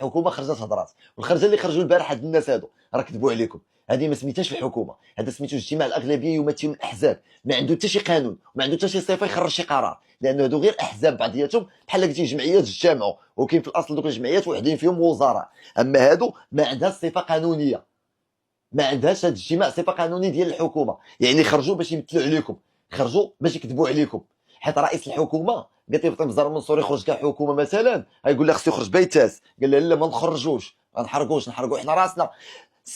الحكومه خرجت هضرات، والخرجه اللي خرجوا البارح هاد الناس هادو راه كذبوا عليكم. هذه ما سميتهاش الحكومه، هذا سميتو اجتماع الاغلبيه يمثل الاحزاب، ما عنده حتى شي قانون وما عنده حتى شي صفه يخرج شي قرار، لان هادو غير احزاب بعضياتهم بحال قلتي جمعيات اجتمعوا، وكاين في الاصل دوك الجمعيات وحدين فيهم وزراء. اما هادو ما عندهاش صفه قانونيه، ما عندهاش هاد الاجتماع صفه قانونيه ديال الحكومه، يعني خرجوا باش يمثلوا عليكم، خرجوا باش يكذبوا عليكم. حيت رئيس الحكومه قالت لي فاطمه الزهراء المنصوري يخرج كحكومه مثلا غيقول لها خصو يخرج بيتاس، قال لها لا ما نخرجوش، ما نحرقوش، نحرقوا حنا راسنا.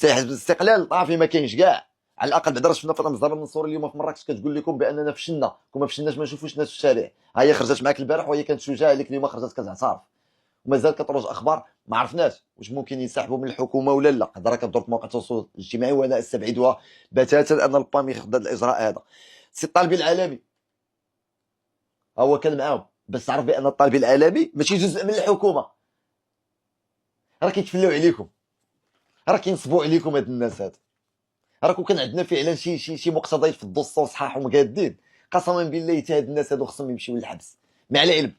الاستقلال طافي ما كاينش كاع. على الاقل بعدا شفنا فاطمه الزهراء المنصوري اليوم في مراكش كتقول لكم باننا فشلنا، كون ما فشلناش ما نشوفوش الناس في الشارع. ها هي خرجت معاك البارح وهي كانت شجاعه عليك، اليوم خرجت كتعترف، ومازال كتروج اخبار ما عرفناش واش ممكن ينسحبوا من الحكومه ولا لا. هضره كدور في مواقع التواصل الاجتماعي وانا استبعدها بتاتا ان البام ياخذ هذا الاجراء هذا. السي الطالبي العالمي هو كان معاهم، بس تعرف بان الطالبي العالمي ماشي جزء من الحكومه، راه كيتفلاو عليكم، راه كينصبوا عليكم هاد الناس هاد. راه كون كان عندنا فعلا شي مقتضيات في الدستور صحاح ومقادين، قسما بالله حتى هاد الناس هادو خصهم يمشيو للحبس. مع العلم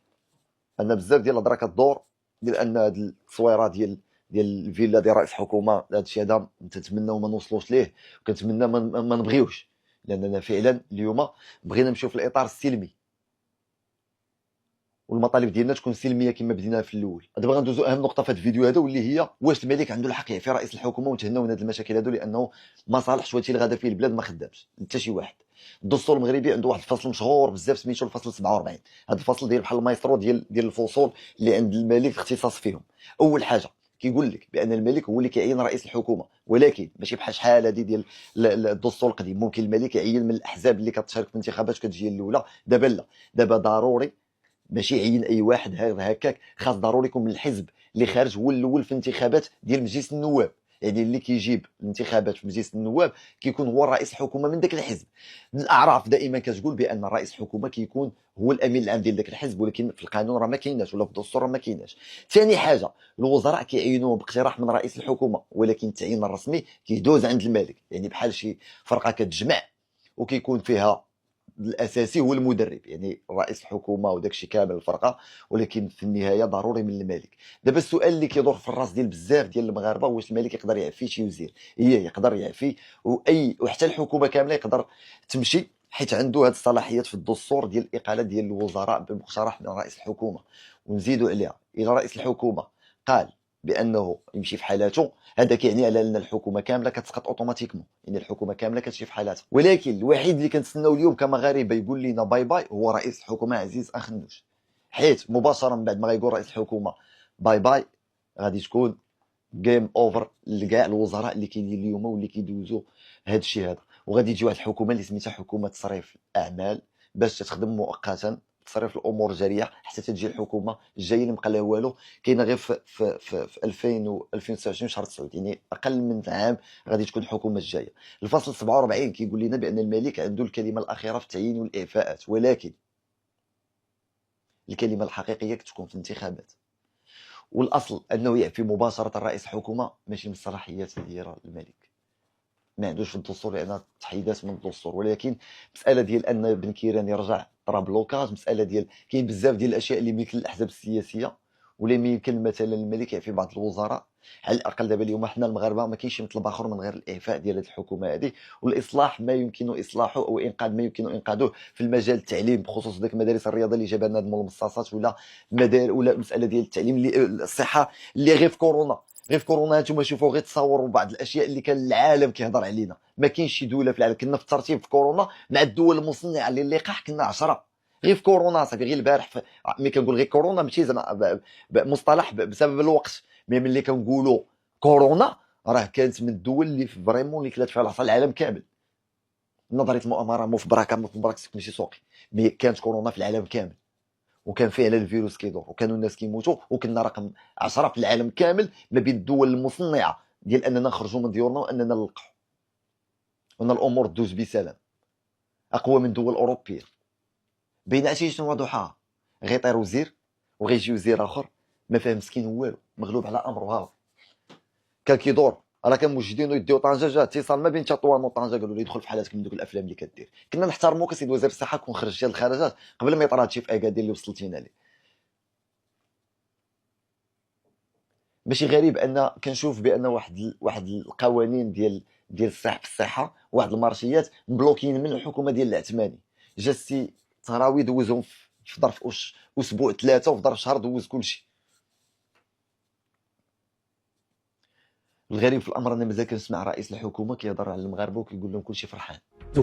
ان بزاف ديال الهضره كدور ديال ان هاد التصويره ديال الفيلا ديال رئيس الحكومه، هذا الشيء هذا تنتمناو ما نوصلوش ليه، وكنتمنى ما نبغيوش، لاننا فعلا اليوم بغينا نمشيو في الاطار السلمي، والمطالب ديالنا تكون سلميه كما بدينا في الاول. دابا غندوزو اهم نقطه في هذا الفيديو هذا، واللي هي واش الملك عنده الحق يعفي رئيس الحكومه ونتهناو من هذه المشاكل هذو، لانه ما صالحش وهادشي اللي غادا فيه البلاد ما خدامش حتى شي واحد. الدستور المغربي عنده واحد الفصل مشهور بزاف سميتو الفصل 47. هذا الفصل داير بحال المايسترو ديال الفصول اللي عند الملك اختصاص فيهم. اول حاجه كيقول لك بان الملك هو اللي كيعين رئيس الحكومه، ولكن ماشي بحال شحال هذه ديال الدستور القديم، ممكن الملك يعين من الاحزاب اللي كتشارك في الانتخابات كتجي الاولى. دابا لا، دابا ضروري ماشي يعين اي واحد هكاك، خاص ضروري يكون من الحزب اللي خارج هو الاول في الانتخابات ديال مجلس النواب. يعني اللي كيجيب الانتخابات في مجلس النواب كيكون هو رئيس الحكومه من ذاك الحزب. الاعراف دائما كتقول بان رئيس الحكومه كيكون هو الامين العام ديال ذاك الحزب، ولكن في القانون راه ما كايناش، ولا في الدستور راه ما كايناش. ثاني حاجه، الوزراء كيعينوه باقتراح من رئيس الحكومه، ولكن التعيين الرسمي كيدوز عند الملك، يعني بحال شي فرقه كتجمع وكيكون فيها الاساسي هو المدرب، يعني رئيس الحكومه وداك الشيء كامل الفرقه، ولكن في النهايه ضروري من الملك. دابا السؤال اللي كيدور في الراس ديال بزاف ديال المغاربه، واش الملك يقدر يعفي شي وزير؟ هي يقدر يعفي، وحتى الحكومه كامله يقدر تمشي، حيت عنده هذه الصلاحيات في الدستور ديال الاقاله ديال الوزراء بمقترح من رئيس الحكومه. ونزيدوا عليها الى رئيس الحكومه قال بانه يمشي في حالاته، هذا كيعني على ان الحكومه كامله كتسقط اوتوماتيكمون، يعني الحكومه كامله كتمشي في حالاتها. ولكن الوحيد اللي كنتسناو اليوم كمغاربه يقول لنا باي باي هو رئيس الحكومه عزيز اخنوش، حيت مباشره من بعد ما غيقول رئيس الحكومه باي باي غادي تكون جيم اوفر لكاع الوزراء اللي كاينين اليوم واللي كيدوزوا هذا الشيء هذا. وغادي تجي واحد الحكومه اللي سميتها حكومه تصريف الاعمال، باش تخدم مؤقتا تصريف الامور الجاريه حتى تجي الحكومه الجايه اللي مبقى لها والو، كاينه غير في 2000 و 2029 شهر 9، يعني اقل من عام غادي تكون الحكومه الجايه. الفصل 47 كيقول لنا بان الملك عنده الكلمه الاخيره في التعيين والاعفاءات، ولكن الكلمه الحقيقيه كتكون في الانتخابات. والاصل انه يعفي مباشره رئيس الحكومه ماشي من الصلاحيات ديال الملك، ما عندوش في الدستور لان تحيدات من الدستور. ولكن مساله ديال ان بن كيران يرجع طرا بلوكاج، مساله ديال كاين بزاف ديال الاشياء اللي يمكن الاحزاب السياسيه، ولا يمكن مثلا الملك يعفي بعض الوزراء. على الاقل دابا اليوم حنا المغاربه ما كاينش مطلب اخر من غير الاعفاء ديال هذه الحكومه هذه، والاصلاح ما يمكن اصلاحه او انقاذ ما يمكن انقاذه في المجال التعليم، بخصوص ذاك المدارس الرياضه اللي جابها لنا هاد الملصصات، ولا مدار ولا مساله ديال التعليم اللي الصحه اللي غير في كورونا. غير في كورونا انتم شوفوا غير تصوروا بعض الاشياء اللي كان العالم كيهضر علينا، ما كاينش شي دوله في العالم كنا في الترتيب في كورونا مع الدول المصنعه للقاح كنا 10. غير في كورونا صافي، غير البارح ملي كنقول غير كورونا ماشي زعما مصطلح بسبب الوقت، مي ملي كنقولوا كورونا راه كانت من الدول اللي فريمون اللي كلات فيها العصا العالم كامل. نظريه المؤامره مو في براكه مو في براكه ماشي سوقي، مي كانت كورونا في العالم كامل، وكان فعلا الفيروس كيدور وكانوا الناس كيموتوا، وكنا رقم 10 في العالم كامل ما بين الدول المصنعه ديال اننا نخرجوا من ديورنا واننا نلقحوا وان الامور دوز بسلام، اقوى من دول اوروبيه. بين عشيه وضحاها غيطير وزير وغيجي وزير اخر ما فاهم مسكين والو، مغلوب على امره. ها كان كيدور، راه كان موجدين يديو طنجه، جا اتصال ما بين تطوان وطنجه قالوا له يدخل في حالاتك من دوك الافلام اللي كدير. كنا نحترموك سيد وزير الصحه كون خرجتي الخرجات قبل ما يطرى هادشي في اكادير اللي وصلتينا ليه. ماشي غريب ان كنشوف بان واحد القوانين ديال الصحه واحد المارشيات مبلوكين من الحكومه ديال العثماني. جا السي طهراوي دوزهم في ظرف اسبوع 3 وفي ظرف شهر دوز كلشي. الغريب في الامر انا مازال كنسمع رئيس الحكومه كيهضر على المغاربه وكيقول لهم كلشي فرحان.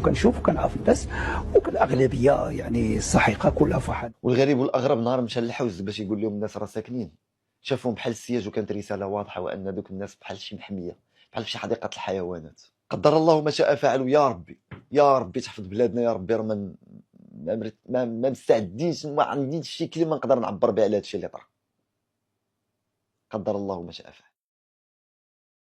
كنشوف كنعرف الناس وكالاغلبيه يعني السحيقه كلها فرحان. والغريب والاغرب نهار مشى للحوز باش يقول لهم الناس راه ساكنين، شافهم بحال السياج وكانت رساله واضحه وان دوك الناس بحال شي محميه، بحال في شي حديقه الحيوانات. قدر الله ما شاء فعل. يا ربي يا ربي تحفظ بلادنا يا ربي. راه ما مستعدينش، ما عنديش شي كلمه نقدر نعبر بها على هادشي اللي طرا. قدر الله ما شاء فعل.